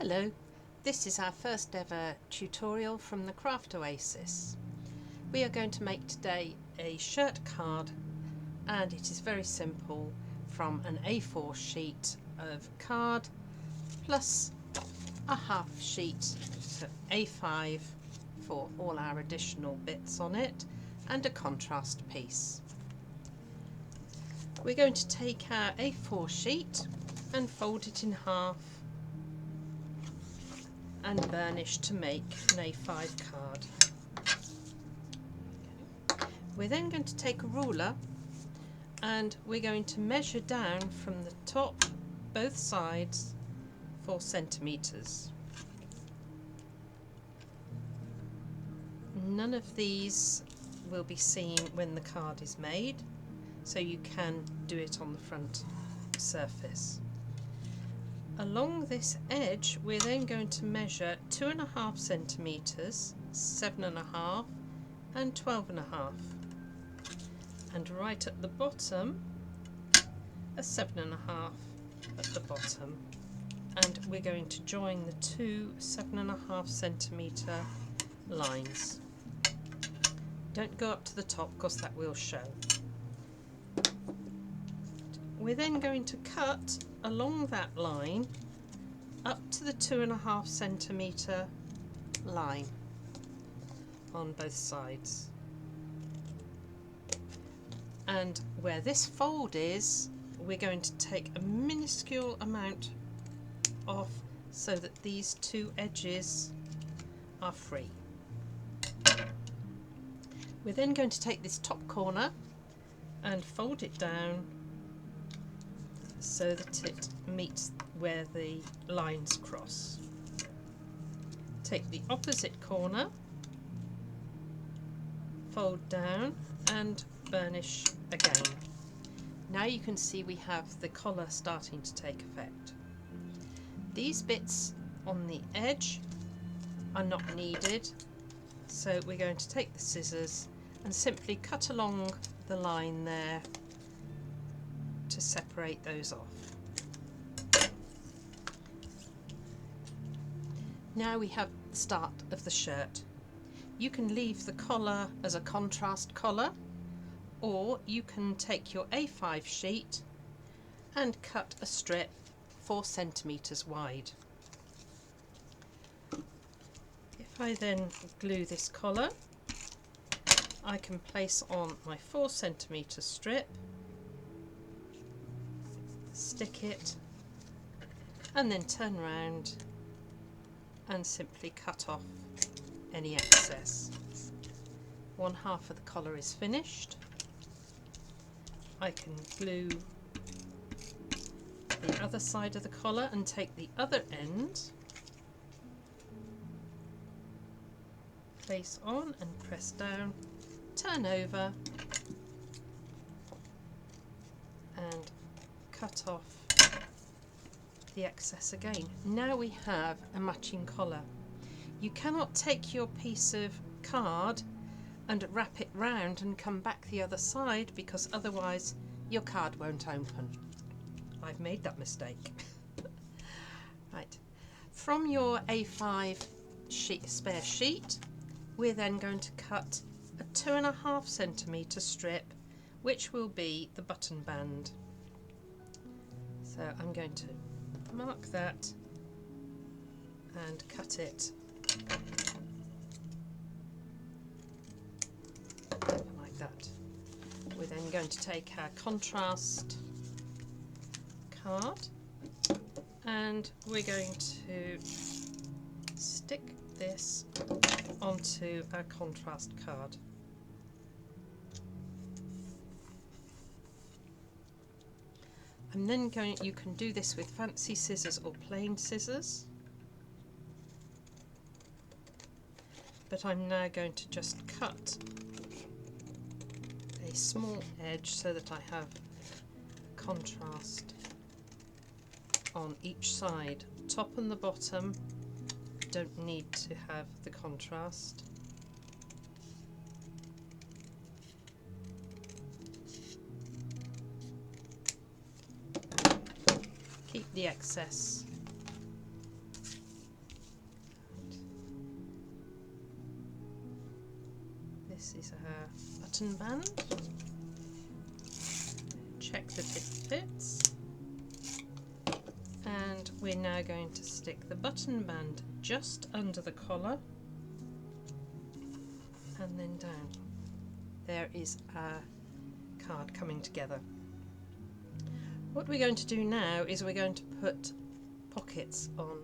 Hello, this is our first ever tutorial from the Craft Oasis. We are going to make today a shirt card, and it is very simple, from an A4 sheet of card plus a half sheet, so A5 for all our additional bits on it, and a contrast piece. We're going to take our A4 sheet and fold it in half and burnish to make an A5 card. We're then going to take a ruler and we're going to measure down from the top, both sides, 4 centimetres. None of these will be seen when the card is made, so you can do it on the front surface. Along this edge we're then going to measure 2.5 centimetres, 7.5 and 12.5, and right at the bottom a 7.5 at the bottom, and we're going to join the two 7.5 centimetre lines. Don't go up to the top because that will show. We're then going to cut along that line up to the 2.5 centimetre line on both sides, and where this fold is we're going to take a minuscule amount off so that these two edges are free. We're then going to take this top corner and fold it down so that it meets where the lines cross. Take the opposite corner, fold down and burnish again. Now you can see we have the collar starting to take effect. These bits on the edge are not needed, so we're going to take the scissors and simply cut along the line there to separate those off. Now we have the start of the shirt. You can leave the collar as a contrast collar, or you can take your A5 sheet and cut a strip 4 centimetres wide. If I then glue this collar, I can place on my 4 centimetre strip, stick it, and then turn round and simply cut off any excess. 1/2 of the collar is finished. I can glue the other side of the collar and take the other end, place on and press down, turn over and cut off the excess again. Now we have a matching collar. You cannot take your piece of card and wrap it round and come back the other side, because otherwise your card won't open. I've made that mistake. Right, from your A5 spare sheet we're then going to cut a 2.5 centimetre strip, which will be the button band. So I'm going to mark that and cut it like that. We're then going to take our contrast card and we're going to stick this onto our contrast card. I'm then you can do this with fancy scissors or plain scissors, but I'm now going to just cut a small edge so that I have contrast on each side. Top and the bottom don't need to have the contrast. Keep the excess This is our button band. Check that it fits. And we're now going to stick the button band just under the collar and then down. There is our card coming together. What we're going to do now is we're going to put pockets on.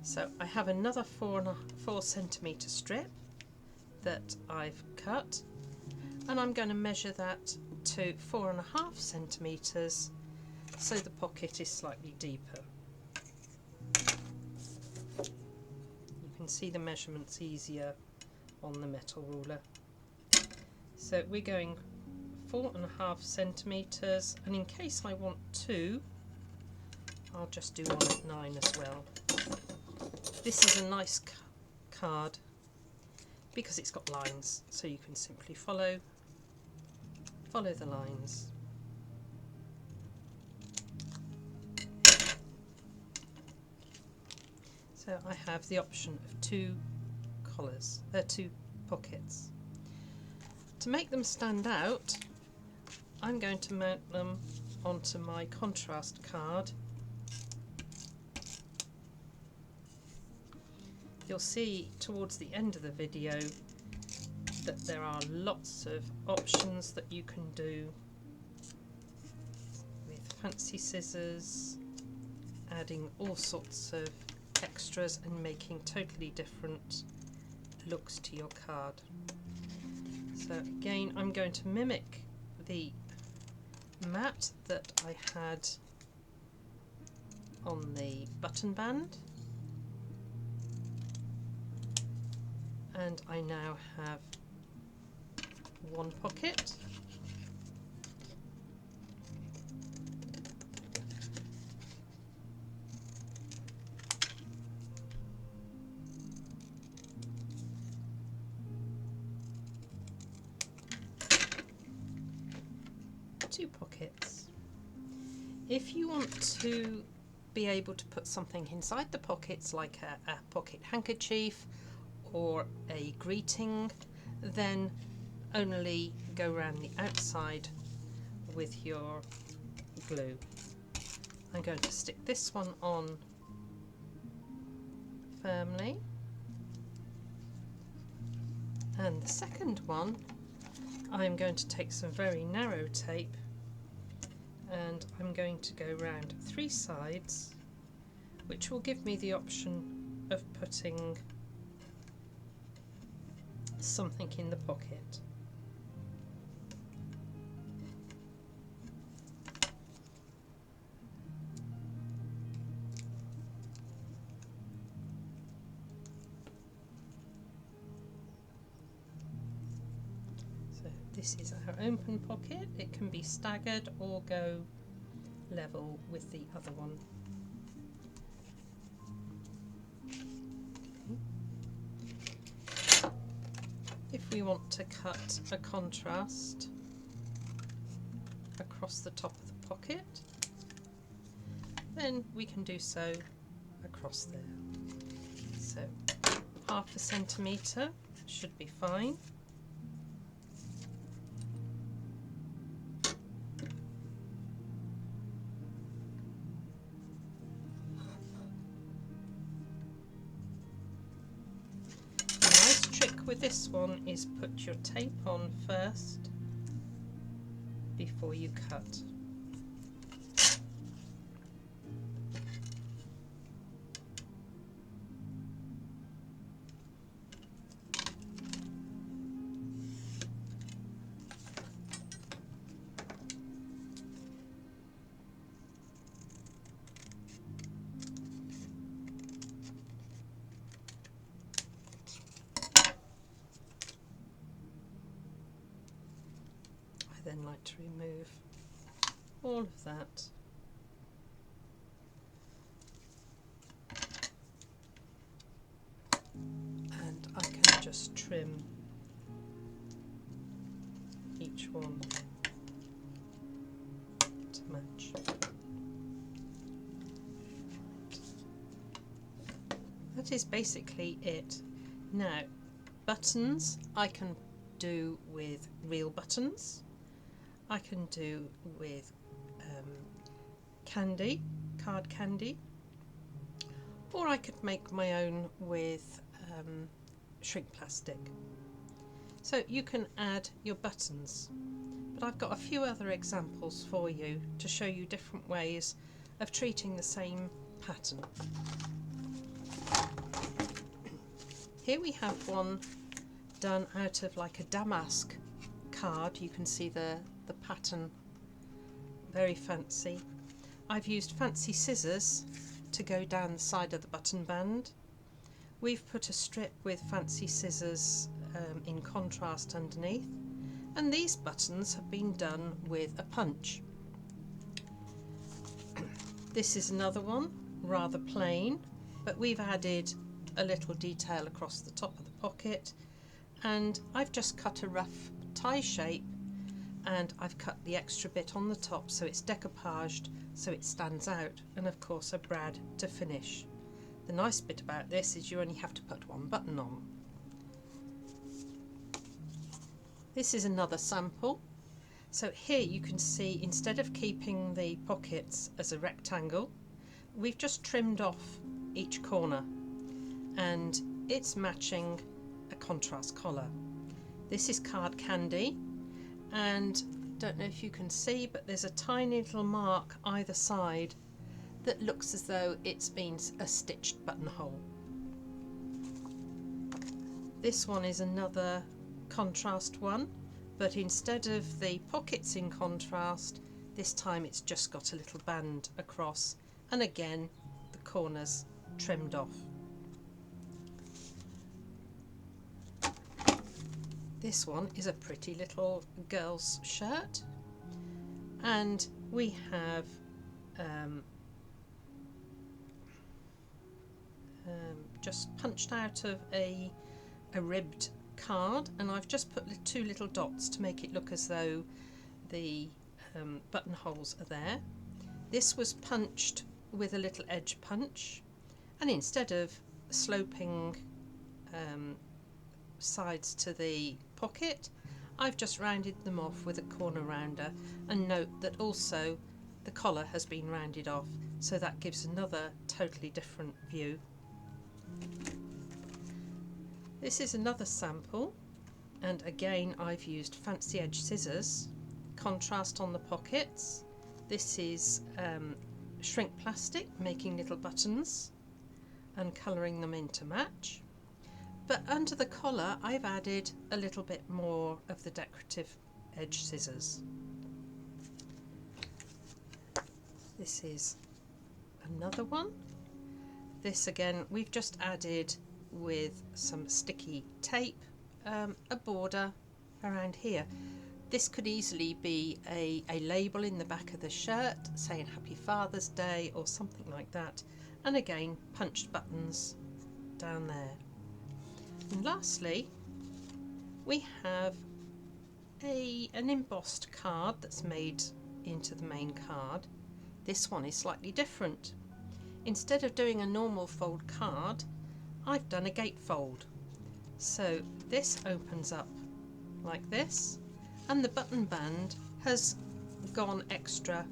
So I have another 4 centimetre strip that I've cut, and I'm going to measure that to 4.5 centimetres so the pocket is slightly deeper. You can see the measurements easier on the metal ruler. So we're going 4.5 centimetres, and in case I want 2, I'll just do one at 9 as well. This is a nice card because it's got lines, so you can simply follow the lines. So I have the option of 2 pockets. To make them stand out, I'm going to mount them onto my contrast card. You'll see towards the end of the video that there are lots of options that you can do with fancy scissors, adding all sorts of extras and making totally different looks to your card. So again, I'm going to mimic the mat that I had on the button band, and I now have 1 pocket. Two pockets. If you want to be able to put something inside the pockets, like a pocket handkerchief or a greeting, then only go around the outside with your glue. I'm going to stick this one on firmly, and the second one I'm going to take some very narrow tape and I'm going to go round 3 sides, which will give me the option of putting something in the pocket. So this is our open pocket. It can be staggered or go level with the other one. If we want to cut a contrast across the top of the pocket, then we can do so across there. So 0.5 centimetre should be fine. With this one is put your tape on first before you cut. Then like to remove all of that, and I can just trim each one to match. That is basically it. Now, buttons I can do with real buttons, I can do with candy, card candy, or I could make my own with shrink plastic. So you can add your buttons, but I've got a few other examples for you to show you different ways of treating the same pattern. Here we have one done out of like a damask card. You can see the pattern, very fancy. I've used fancy scissors to go down the side of the button band. We've put a strip with fancy scissors in contrast underneath, and these buttons have been done with a punch. This is another one, rather plain, but we've added a little detail across the top of the pocket, and I've just cut a rough tie shape, and I've cut the extra bit on the top so it's decoupaged so it stands out, and of course a brad to finish. The nice bit about this is you only have to put one button on. This is another sample. So here you can see, instead of keeping the pockets as a rectangle, we've just trimmed off each corner, and it's matching a contrast collar. This is card candy, and don't know if you can see, but there's a tiny little mark either side that looks as though it's been a stitched buttonhole. This one is another contrast one, but instead of the pockets in contrast, this time it's just got a little band across, and again the corners trimmed off. This one is a pretty little girl's shirt, and we have just punched out of a ribbed card, and I've just put two little dots to make it look as though the buttonholes are there. This was punched with a little edge punch, and instead of sloping sides to the pocket, I've just rounded them off with a corner rounder, and note that also the collar has been rounded off, so that gives another totally different view. This is another sample, and again I've used fancy edge scissors, contrast on the pockets. This is shrink plastic, making little buttons and colouring them in to match. But under the collar I've added a little bit more of the decorative edge scissors. This is another one. This again we've just added with some sticky tape a border around here. This could easily be a label in the back of the shirt saying Happy Father's Day or something like that, and again punched buttons down there. And lastly we have an embossed card that's made into the main card. This one is slightly different. Instead of doing a normal fold card, I've done a gatefold. So this opens up like this, and the button band has gone extra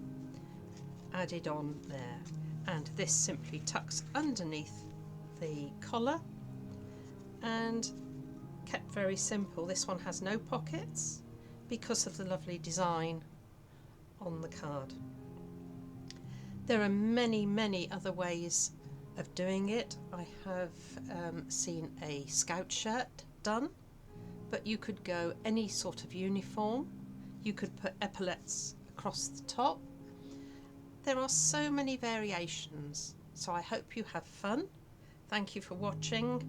added on there, and this simply tucks underneath the collar and kept very simple. This one has no pockets because of the lovely design on the card. There are many other ways of doing it. I have seen a scout shirt done, but you could go any sort of uniform. You could put epaulets across the top. There are so many variations, so I hope you have fun. Thank you for watching,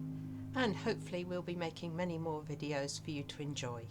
and hopefully we'll be making many more videos for you to enjoy.